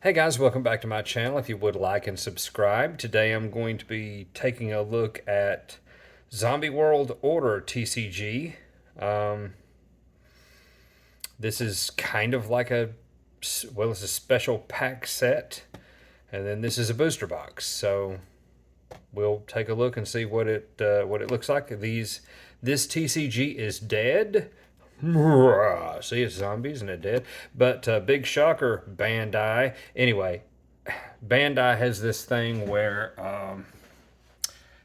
Hey guys, welcome back to my channel. If you would like and subscribe, today I'm going to be taking a look at Zombie World Order TCG. Um, this is kind of like it's a special pack set, and then this is a booster box. So we'll take a look and see what it looks like. This TCG is dead. See, it's zombies and it dead. But big shocker, Bandai. Anyway, Bandai has this thing where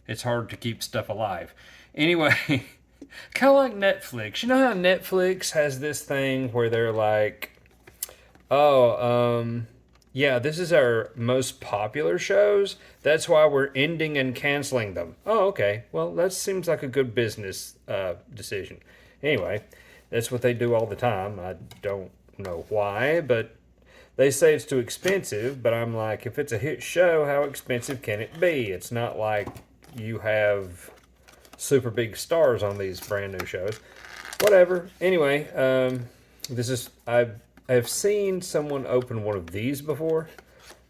it's hard to keep stuff alive. Anyway, kind of like Netflix. You know how Netflix has this thing where they're like, oh, yeah, this is our most popular shows. That's why we're ending and canceling them. Oh, okay. Well, that seems like a good business decision. Anyway, that's what they do all the time. I don't know why, but they say it's too expensive. But I'm like, if it's a hit show, how expensive can it be? It's not like you have super big stars on these brand new shows. Whatever. Anyway, I've seen someone open one of these before.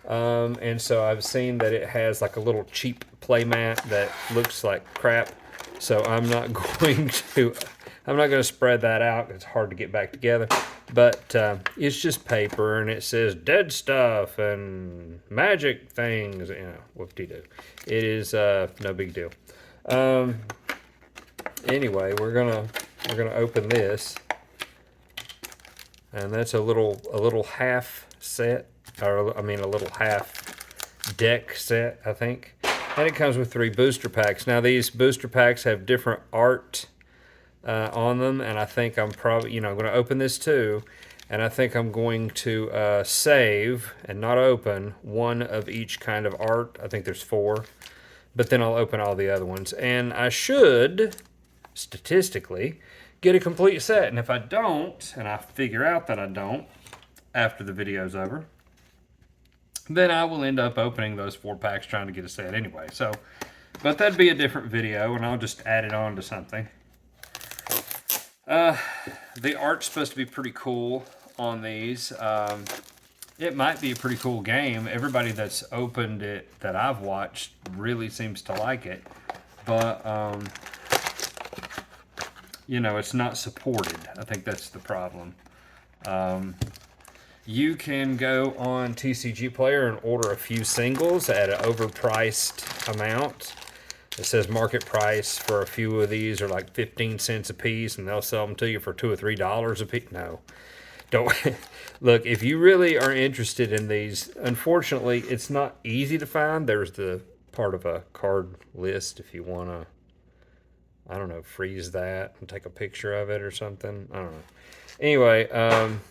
And so I've seen that it has like a little cheap playmat that looks like crap. So I'm not going to spread that out. It's hard to get back together. But it's just paper, and it says dead stuff and magic things. You know, whoop-de-doo. It is no big deal. Anyway, we're gonna open this, and that's a little half set, or I mean a little half deck set, I think. And it comes with 3 booster packs. Now these booster packs have different art on them, and I think I'm probably, I'm going to open this too, and I think I'm going to save and not open one of each kind of art. I think there's 4, but then I'll open all the other ones, and I should, statistically, get a complete set. And if I don't, and I figure out that I don't after the video's over, then I will end up opening those 4 packs trying to get a set anyway. So, but that'd be a different video, and I'll just add it on to something. The art's supposed to be pretty cool on these. It might be a pretty cool game. Everybody that's opened it that I've watched really seems to like it. But, it's not supported. I think that's the problem. You can go on TCG Player and order a few singles at an overpriced amount. It says market price for a few of these are like 15 cents a piece, and they'll sell them to you for $2 or $3 a piece. No, don't. Look, if you really are interested in these, unfortunately, it's not easy to find. There's the part of a card list if you want to, I don't know, freeze that and take a picture of it or something. I don't know. Anyway, I'm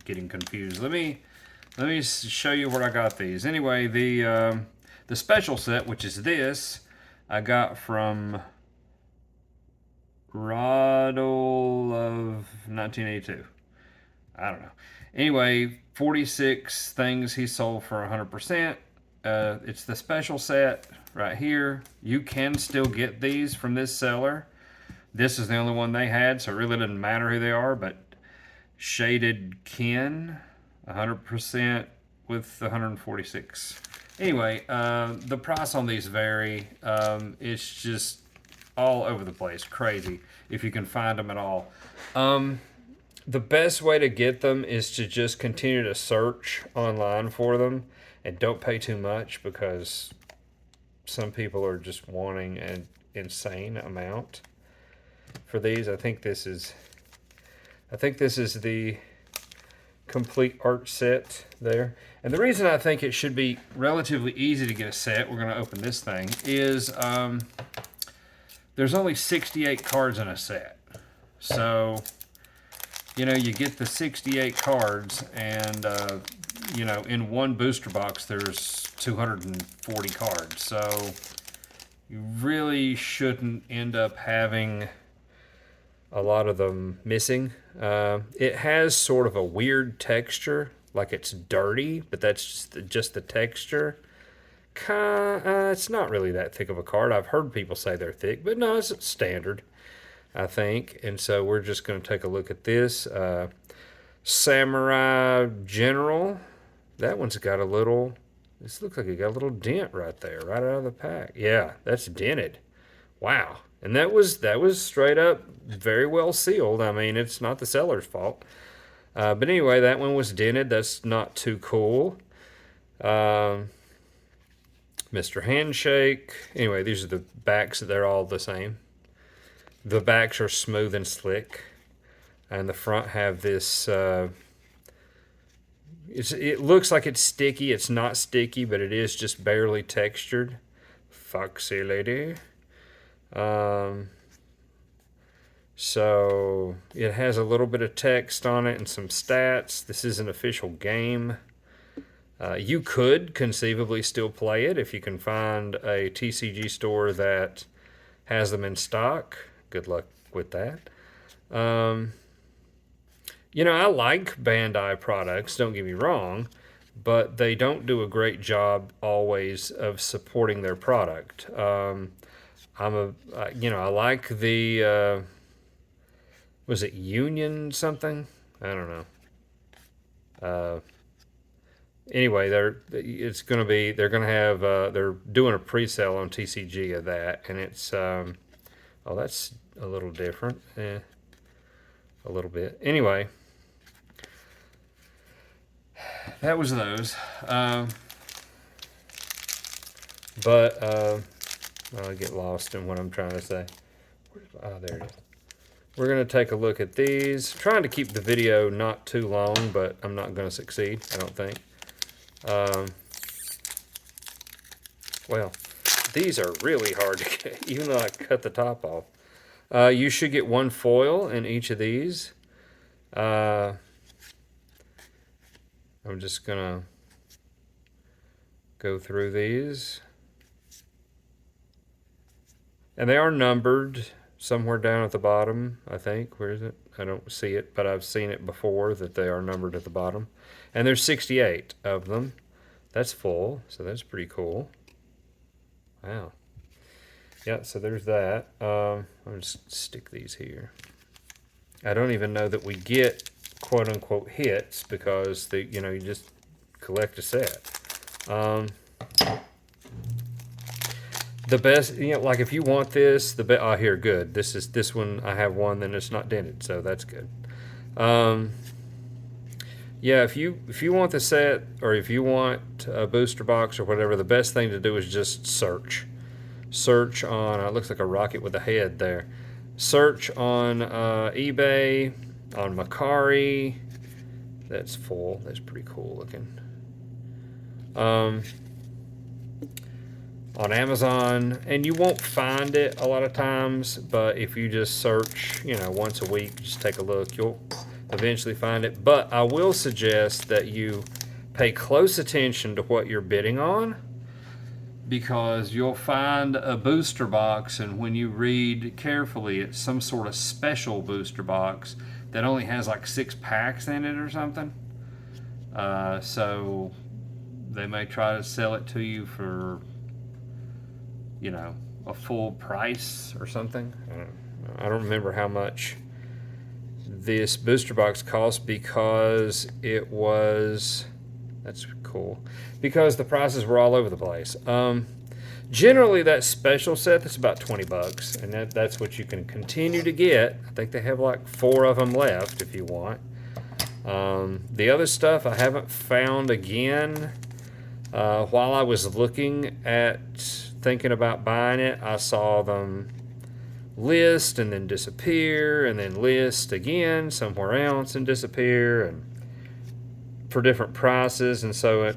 getting confused. Let me show you where I got these. Anyway, the special set, which is this, I got from Roddle of 1982. I don't know. Anyway, 46 things he sold for 100%. It's the special set right here. You can still get these from this seller. This is the only one they had, so it really doesn't matter who they are, but Shaded Kin, 100% with 146. Anyway, the price on these vary. It's just all over the place, crazy, if you can find them at all. The best way to get them is to just continue to search online for them, and don't pay too much, because some people are just wanting an insane amount for these. I think this is the complete art set there. And the reason I think it should be relatively easy to get a set, we're going to open this thing, is there's only 68 cards in a set. So, you get the 68 cards, and, in one booster box there's 240 cards. So you really shouldn't end up having a lot of them missing. It has sort of a weird texture, like it's dirty, but that's just the texture. It's not really that thick of a card. I've heard people say they're thick, but no, it's standard. I think. And so we're just going to take a look at this. Samurai General. That one's got a little, this looks like it got a little dent right there, right out of the pack. Yeah, that's dented. Wow. And that was straight up very well sealed. I mean, it's not the seller's fault. But anyway, that one was dented. That's not too cool. Mr. Handshake. Anyway, these are the backs. They're all the same. The backs are smooth and slick. And the front have this... it looks like it's sticky. It's not sticky, but it is just barely textured. Foxy lady. So it has a little bit of text on it and some stats. This is an official game. You could conceivably still play it if you can find a TCG store that has them in stock. Good luck with that. You know, I like Bandai products, don't get me wrong, but they don't do a great job always of supporting their product. I like the, was it Union something? I don't know. Anyway, they're going to have, they're doing a pre-sale on TCG of that, and it's, oh, that's a little different. A little bit. Anyway. That was those. I get lost in what I'm trying to say. Oh, there it is. We're going to take a look at these. I'm trying to keep the video not too long, but I'm not going to succeed, I don't think. Well, these are really hard to get, even though I cut the top off. You should get one foil in each of these. I'm just going to go through these. And they are numbered somewhere down at the bottom, I think. Where is it? I don't see it, but I've seen it before that they are numbered at the bottom. And there's 68 of them. That's full, so that's pretty cool. Wow. Yeah, so there's that. I'll just stick these here. I don't even know that we get quote-unquote hits because you just collect a set. The best, like if you want this, oh, here, good. This one, I have one, then it's not dented, so that's good. Yeah, if you want the set, or if you want a booster box or whatever, the best thing to do is just search. Search on, it looks like a rocket with a head there. Search on eBay, on Macari. That's full. That's pretty cool looking. On Amazon, and you won't find it a lot of times, but if you just search, once a week, just take a look, you'll eventually find it. But I will suggest that you pay close attention to what you're bidding on, because you'll find a booster box, and when you read carefully, it's some sort of special booster box that only has like 6 packs in it or something. So they may try to sell it to you for, a full price or something. I don't remember how much this booster box cost, because it was, that's cool, because the prices were all over the place. Generally, that special set, that's about $20, and that's what you can continue to get. I think they have like 4 of them left if you want. The other stuff I haven't found again. While I was looking at thinking about buying it, I saw them list and then disappear, and then list again somewhere else and disappear, and for different prices, and so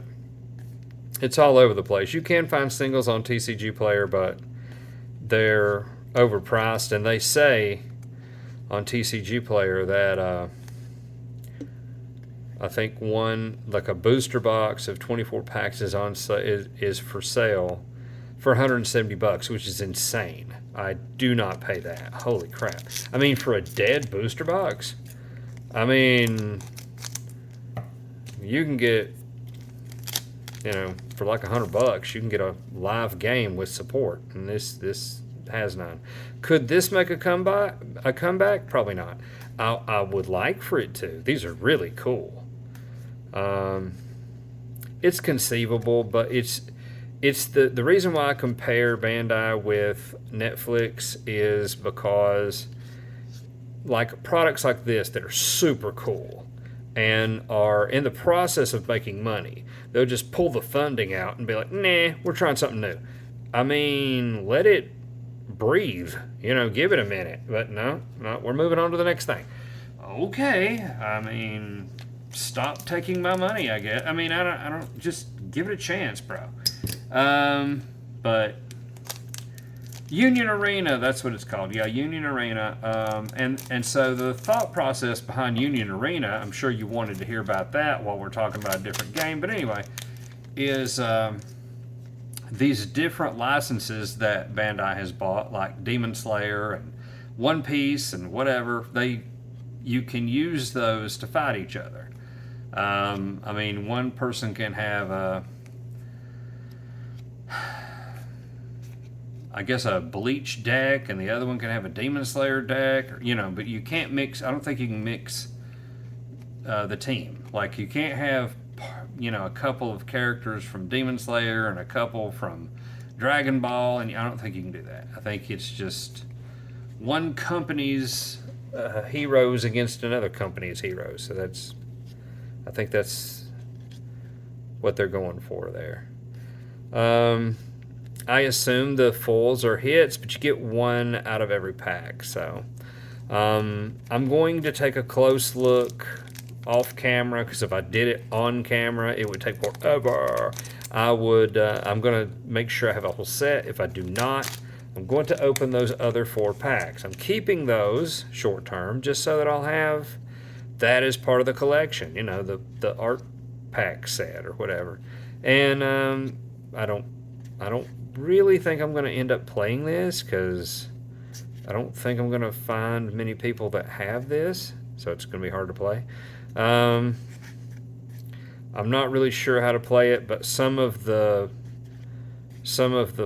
it's all over the place. You can find singles on TCG Player, but they're overpriced, and they say on TCG Player that I think one, like a booster box of 24 packs is for sale for $170, which is insane. I do not pay that. Holy crap. I mean, for a dead booster box, I mean, you can get, for like $100, you can get a live game with support. And this has none. Could this make a comeback? Probably not. I would like for it to. These are really cool. It's conceivable, but it's the reason why I compare Bandai with Netflix is because like products like this that are super cool and are in the process of making money, they'll just pull the funding out and be like, nah, we're trying something new. I mean, let it breathe, give it a minute. But no, we're moving on to the next thing. Okay, I mean, stop taking my money, I guess. I mean, I don't just give it a chance, bro. But Union Arena, that's what it's called. Yeah, Union Arena. And so the thought process behind Union Arena, I'm sure you wanted to hear about that while we're talking about a different game. But anyway, is these different licenses that Bandai has bought, like Demon Slayer and One Piece and whatever, you can use those to fight each other. I mean, one person can have I guess a Bleach deck, and the other one can have a Demon Slayer deck, but you can't mix. I don't think you can mix the team. Like you can't have, a couple of characters from Demon Slayer and a couple from Dragon Ball, and I don't think you can do that. I think it's just one company's heroes against another company's heroes. So I think that's what they're going for there. I assume the foils are hits, but you get one out of every pack. So I'm going to take a close look off camera, because if I did it on camera, it would take forever. I'm going to make sure I have a whole set. If I do not, I'm going to open those other 4 packs. I'm keeping those short term just so that I'll have that as part of the collection, the art pack set or whatever. And I don't really think I'm going to end up playing this, because I don't think I'm going to find many people that have this, so it's going to be hard to play. I'm not really sure how to play it, but some of the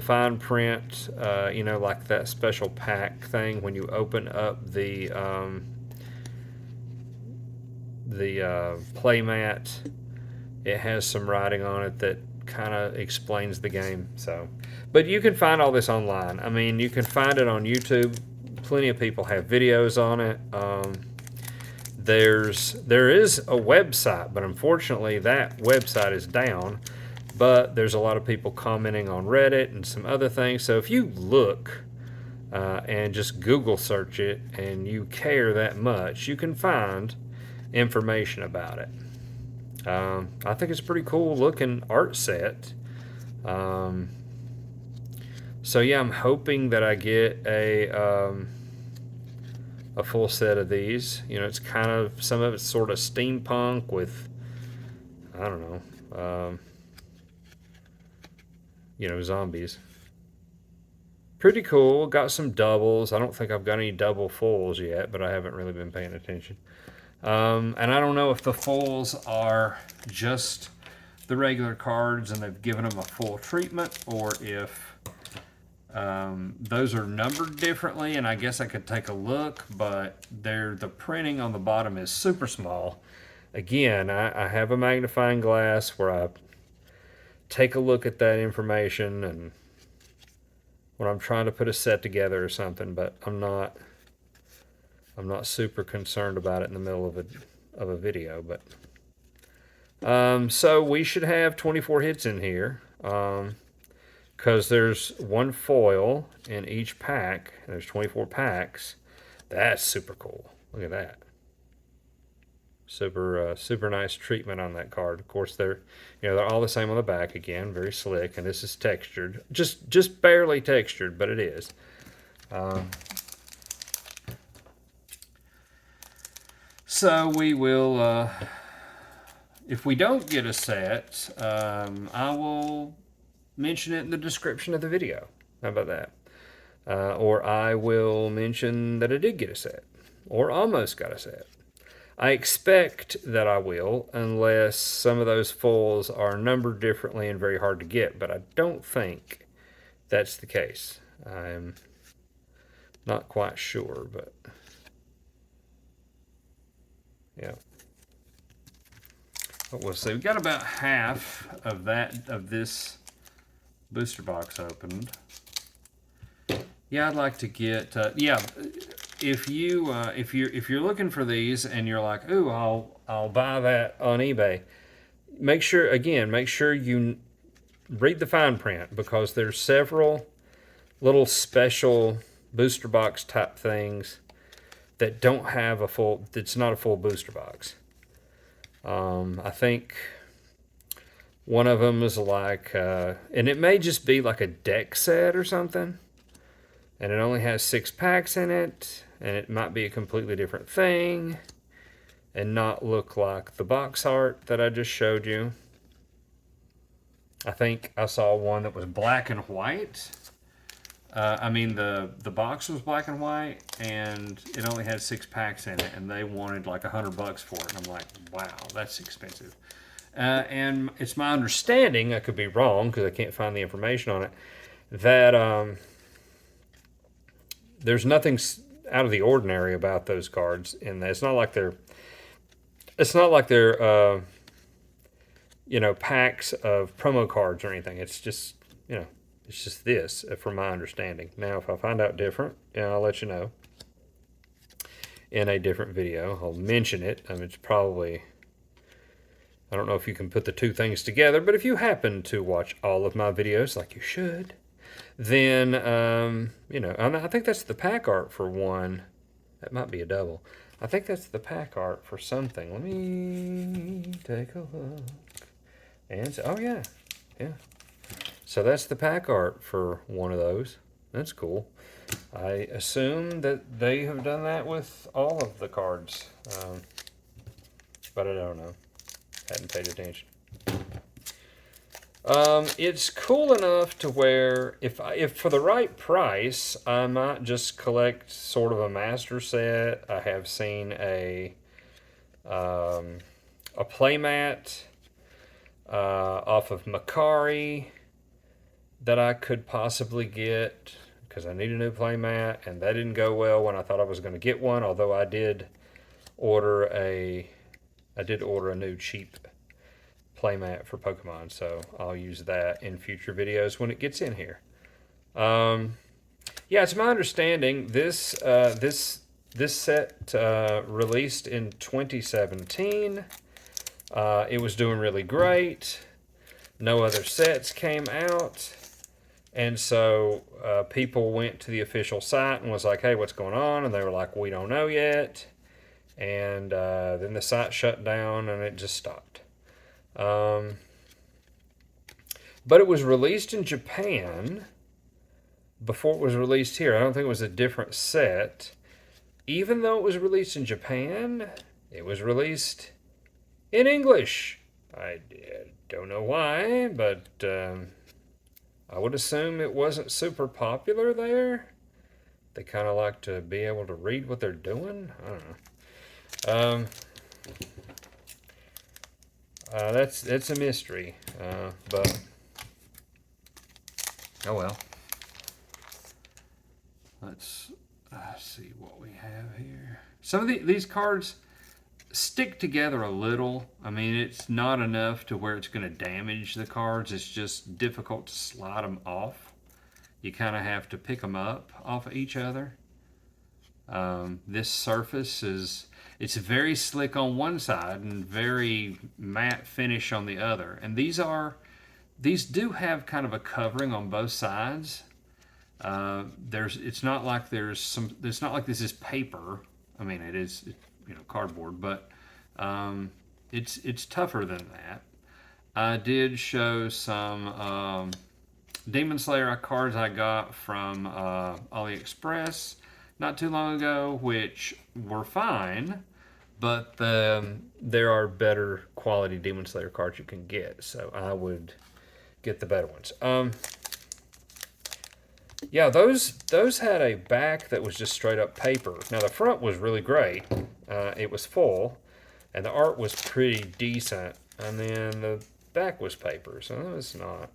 fine print, like that special pack thing, when you open up the playmat, it has some writing on it that kind of explains the game. So, but you can find all this online. I mean, you can find it on YouTube. Plenty of people have videos on it. There is a website, but unfortunately that website is down. But there's a lot of people commenting on Reddit and some other things. So if you look and just Google search it, and you care that much, you can find information about it. I think it's a pretty cool looking art set. So yeah, I'm hoping that I get a full set of these. It's kind of, some of it's sort of steampunk with, I don't know, zombies. Pretty cool. Got some doubles. I don't think I've got any double foils yet, but I haven't really been paying attention. And I don't know if the foils are just the regular cards and they've given them a full treatment, or if those are numbered differently, and I guess I could take a look, but the printing on the bottom is super small. Again, I have a magnifying glass where I take a look at that information and when I'm trying to put a set together or something, but I'm not super concerned about it in the middle of a video. But so we should have 24 hits in here, because there's one foil in each pack. There's 24 packs. That's super cool. Look at that. Super nice treatment on that card. Of course, they're all the same on the back again, very slick, and this is textured, just barely textured, but it is. So we will, if we don't get a set, I will mention it in the description of the video. How about that? Or I will mention that I did get a set, or almost got a set. I expect that I will, unless some of those foils are numbered differently and very hard to get, but I don't think that's the case. Not quite sure, but yeah. But we'll see. We got about half of this booster box opened. Yeah, I'd like to get. Yeah, if you're looking for these and you're like, ooh, I'll buy that on eBay. Make sure you read the fine print, because there's several little special booster box type things that don't have a full. It's not a full booster box. I think one of them is like, and it may just be like a deck set or something, and it only has 6 packs in it, and it might be a completely different thing and not look like the box art that I just showed you. I think I saw one that was black and white. I mean, the box was black and white, and it only had 6 packs in it, and they wanted like $100 for it. And I'm like, wow, that's expensive. And it's my understanding, I could be wrong because I can't find the information on it, that there's nothing out of the ordinary about those cards in there. It's not like they're packs of promo cards or anything. It's just, it's just this, from my understanding. Now, if I find out different, I'll let you know in a different video. I'll mention it. I mean, it's probably, I don't know if you can put the two things together, but if you happen to watch all of my videos, like you should, then, I think that's the pack art for one. That might be a double. I think that's the pack art for something. Let me take a look. And oh, yeah. So that's the pack art for one of those. That's cool. I assume that they have done that with all of the cards, but I don't know. Hadn't paid attention. It's cool enough to where if for the right price, I might just collect sort of a master set. I have seen a playmat off of Macari that I could possibly get, because I need a new playmat, and that didn't go well when I thought I was going to get one. Although I did order a new cheap playmat for Pokemon, so I'll use that in future videos when it gets in here. Yeah, it's my understanding this set released in 2017. It was doing really great. No other sets came out. And so people went to the official site and was like, hey, what's going on? And they were like, we don't know yet. And then the site shut down and it just stopped. But it was released in Japan before it was released here. I don't think it was a different set. Even though it was released in Japan, it was released in English. I don't know why, but I would assume it wasn't super popular there. They kind of like to be able to read what they're doing. I don't know. That's a mystery, but oh well. Let's see what we have here. Some of these cards stick together a little. I mean, it's not enough to where it's going to damage the cards. It's just difficult to slide them off. You kind of have to pick them up off of each other. This surface it's very slick on one side and very matte finish on the other. And these do have kind of a covering on both sides. It's not like this is paper. I mean, it is, cardboard, but it's tougher than that. I did show some Demon Slayer cards I got from AliExpress not too long ago, which were fine, but there are better quality Demon Slayer cards you can get, so I would get the better ones. Yeah, those had a back that was just straight up paper. Now the front was really great. It was full, and the art was pretty decent, and then the back was paper, so it's not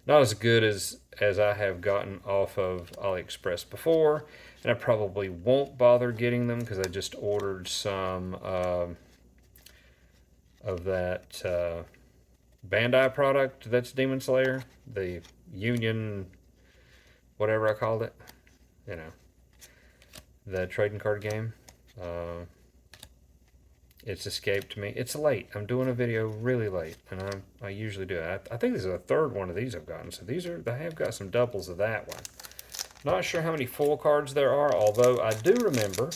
not as good as I have gotten off of AliExpress before, and I probably won't bother getting them because I just ordered some of that Bandai product that's Demon Slayer, the Union, whatever I called it, you know, the trading card game. It's escaped me. It's late. I'm doing a video really late, and I usually do it. I think this is the third one of these I've gotten, so I have got some doubles of that one. Not sure how many full cards there are, although I do remember,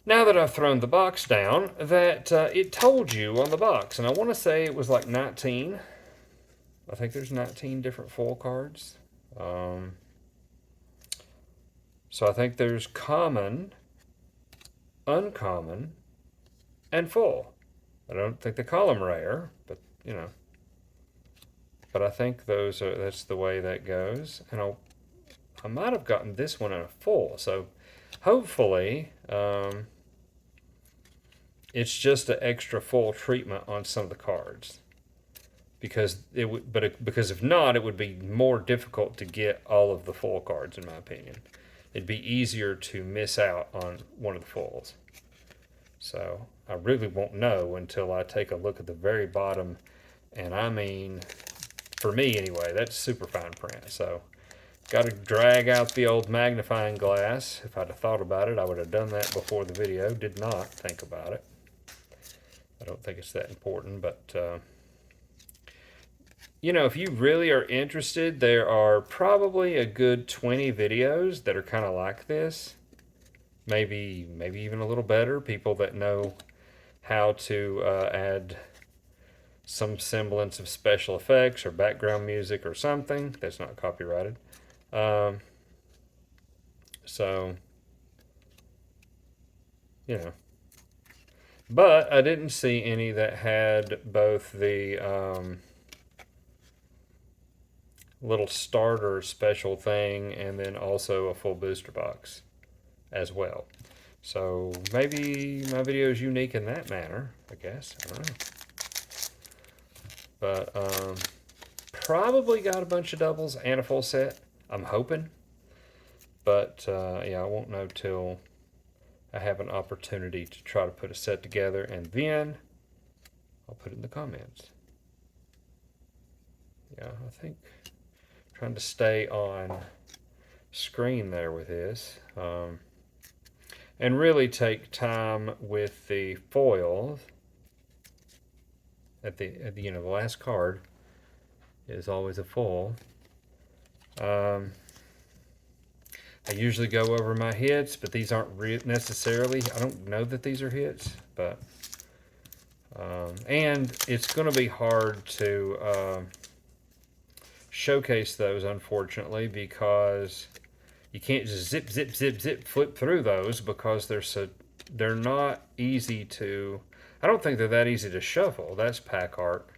now that I've thrown the box down, that it told you on the box, and I want to say it was like 19. I think there's 19 different full cards. So I think there's common, uncommon, and full. I don't think they call them rare, but you know. But I think that's the way that goes. And I might have gotten this one in a full. So hopefully it's just an extra full treatment on some of the cards. Because because if not, it would be more difficult to get all of the full cards, in my opinion. It'd be easier to miss out on one of the fulls. So I really won't know until I take a look at the very bottom. And I mean, for me anyway, that's super fine print. So got to drag out the old magnifying glass. If I'd have thought about it, I would have done that before the video. Did not think about it. I don't think it's that important, but you know, if you really are interested, there are probably a good 20 videos that are kind of like this. Maybe even a little better. People that know how to add some semblance of special effects or background music or something that's not copyrighted. So, you know. But I didn't see any that had both the little starter special thing and then also a full booster box as well. So maybe my video is unique in that manner, I guess. I don't know. But probably got a bunch of doubles and a full set. I'm hoping. But yeah, I won't know till I have an opportunity to try to put a set together, and then I'll put it in the comments. Yeah, I think I'm trying to stay on screen there with this. And really take time with the foils. At the you know, the last card is always a foil. I usually go over my hits, but these aren't necessarily. I don't know that these are hits, but and it's going to be hard to showcase those, unfortunately, because you can't just zip, zip, zip, zip, flip through those because they're not easy to. I don't think they're that easy to shuffle. That's pack art.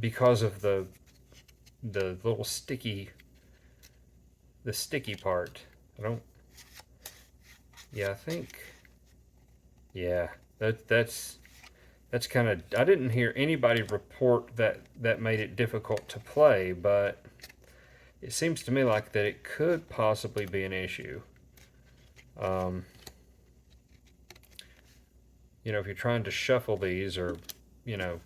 Because of the little sticky part. I don't. Yeah, I think. Yeah, that's kind of. I didn't hear anybody report that made it difficult to play, but it seems to me like that it could possibly be an issue. You know, if you're trying to shuffle these or, you know,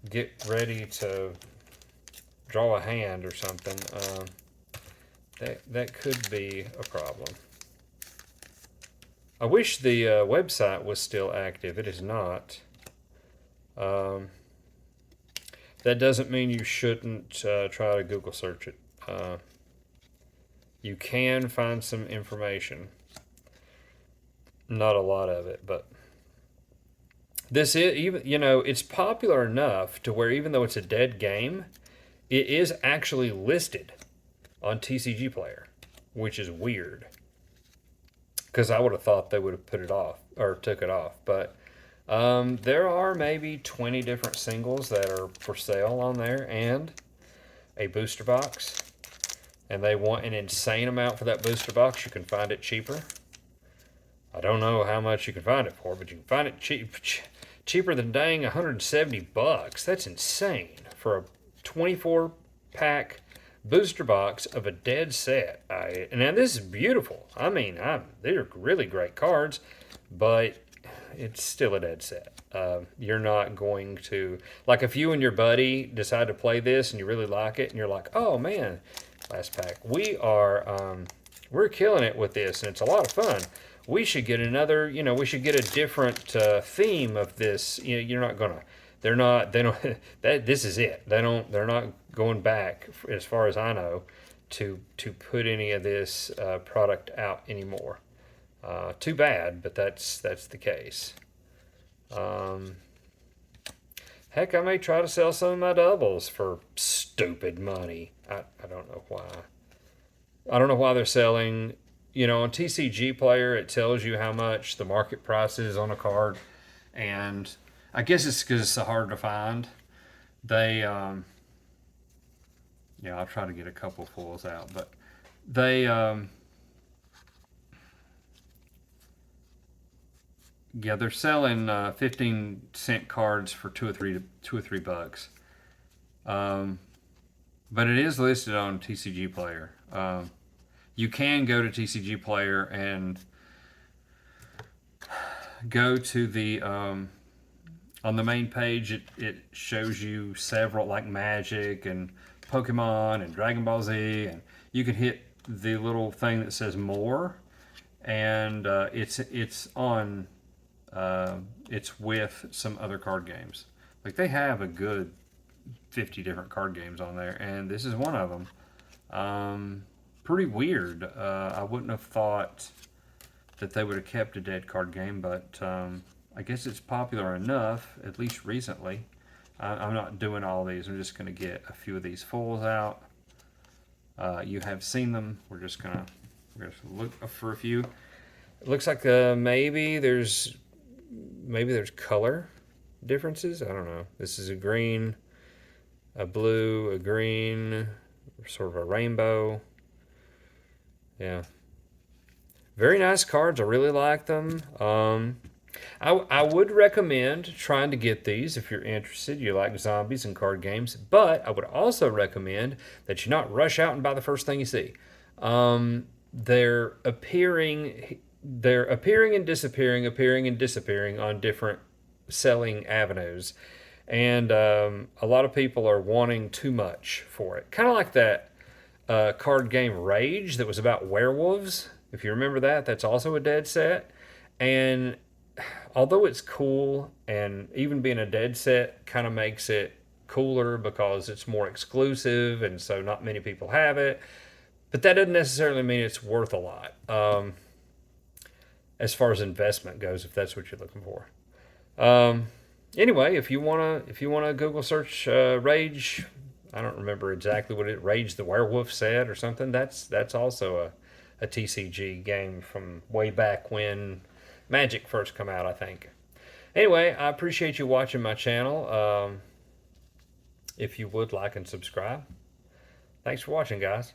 get ready to draw a hand or something, that could be a problem. I wish the website was still active. It is not. That doesn't mean you shouldn't try to Google search it. You can find some information. Not a lot of it, but this is even, you know, it's popular enough to where even though it's a dead game, it is actually listed on TCG Player, which is weird. Because I would have thought they would have put it off or took it off, but there are maybe 20 different singles that are for sale on there and a booster box. And they want an insane amount for that booster box. You can find it cheaper. I don't know how much you can find it for, but you can find it cheaper than dang $170. That's insane for 24 pack booster box of a dead set. Now this is beautiful. I mean, they're really great cards, but it's still a dead set. You're not going to, like, if you and your buddy decide to play this and you really like it, and you're like, oh man, last pack, we're killing it with this, and it's a lot of fun. We should get another, we should get a different theme of this. You're not gonna. They don't. This is it. They're not going back, as far as I know, to put any of this product out anymore. Too bad, but that's the case. Heck, I may try to sell some of my doubles for stupid money. I don't know why. I don't know why they're selling. On TCG Player, it tells you how much the market price is on a card, and I guess it's because it's so hard to find. They, I'll try to get a couple pulls out, but they, they're selling 15-cent cards for two or three bucks. But it is listed on TCG Player. You can go to TCG Player and go to the on the main page. It shows you several, like Magic and Pokemon and Dragon Ball Z, and you can hit the little thing that says more, and it's on. It's with some other card games. Like, they have a good 50 different card games on there, and this is one of them. Pretty weird. I wouldn't have thought that they would have kept a dead card game, but I guess it's popular enough, at least recently. I'm not doing all these. I'm just going to get a few of these fulls out. You have seen them. We're just going to look for a few. It looks like maybe there's color differences. I don't know. This is a green, a blue, a green, sort of a rainbow. Yeah. Very nice cards. I really like them. I would recommend trying to get these if you're interested. You like zombies and card games. But I would also recommend that you not rush out and buy the first thing you see. They're appearing and disappearing on different selling avenues. And a lot of people are wanting too much for it. Kind of like that card game Rage that was about werewolves. If you remember that, that's also a dead set. And although it's cool, and even being a dead set kind of makes it cooler because it's more exclusive, and so not many people have it. But that doesn't necessarily mean it's worth a lot, as far as investment goes, if that's what you're looking for. Anyway, if you wanna Google search Rage, I don't remember exactly what Rage the Werewolf said or something. That's also a TCG game from way back when Magic first come out, I think. Anyway, I appreciate you watching my channel. If you would like and subscribe. Thanks for watching, guys.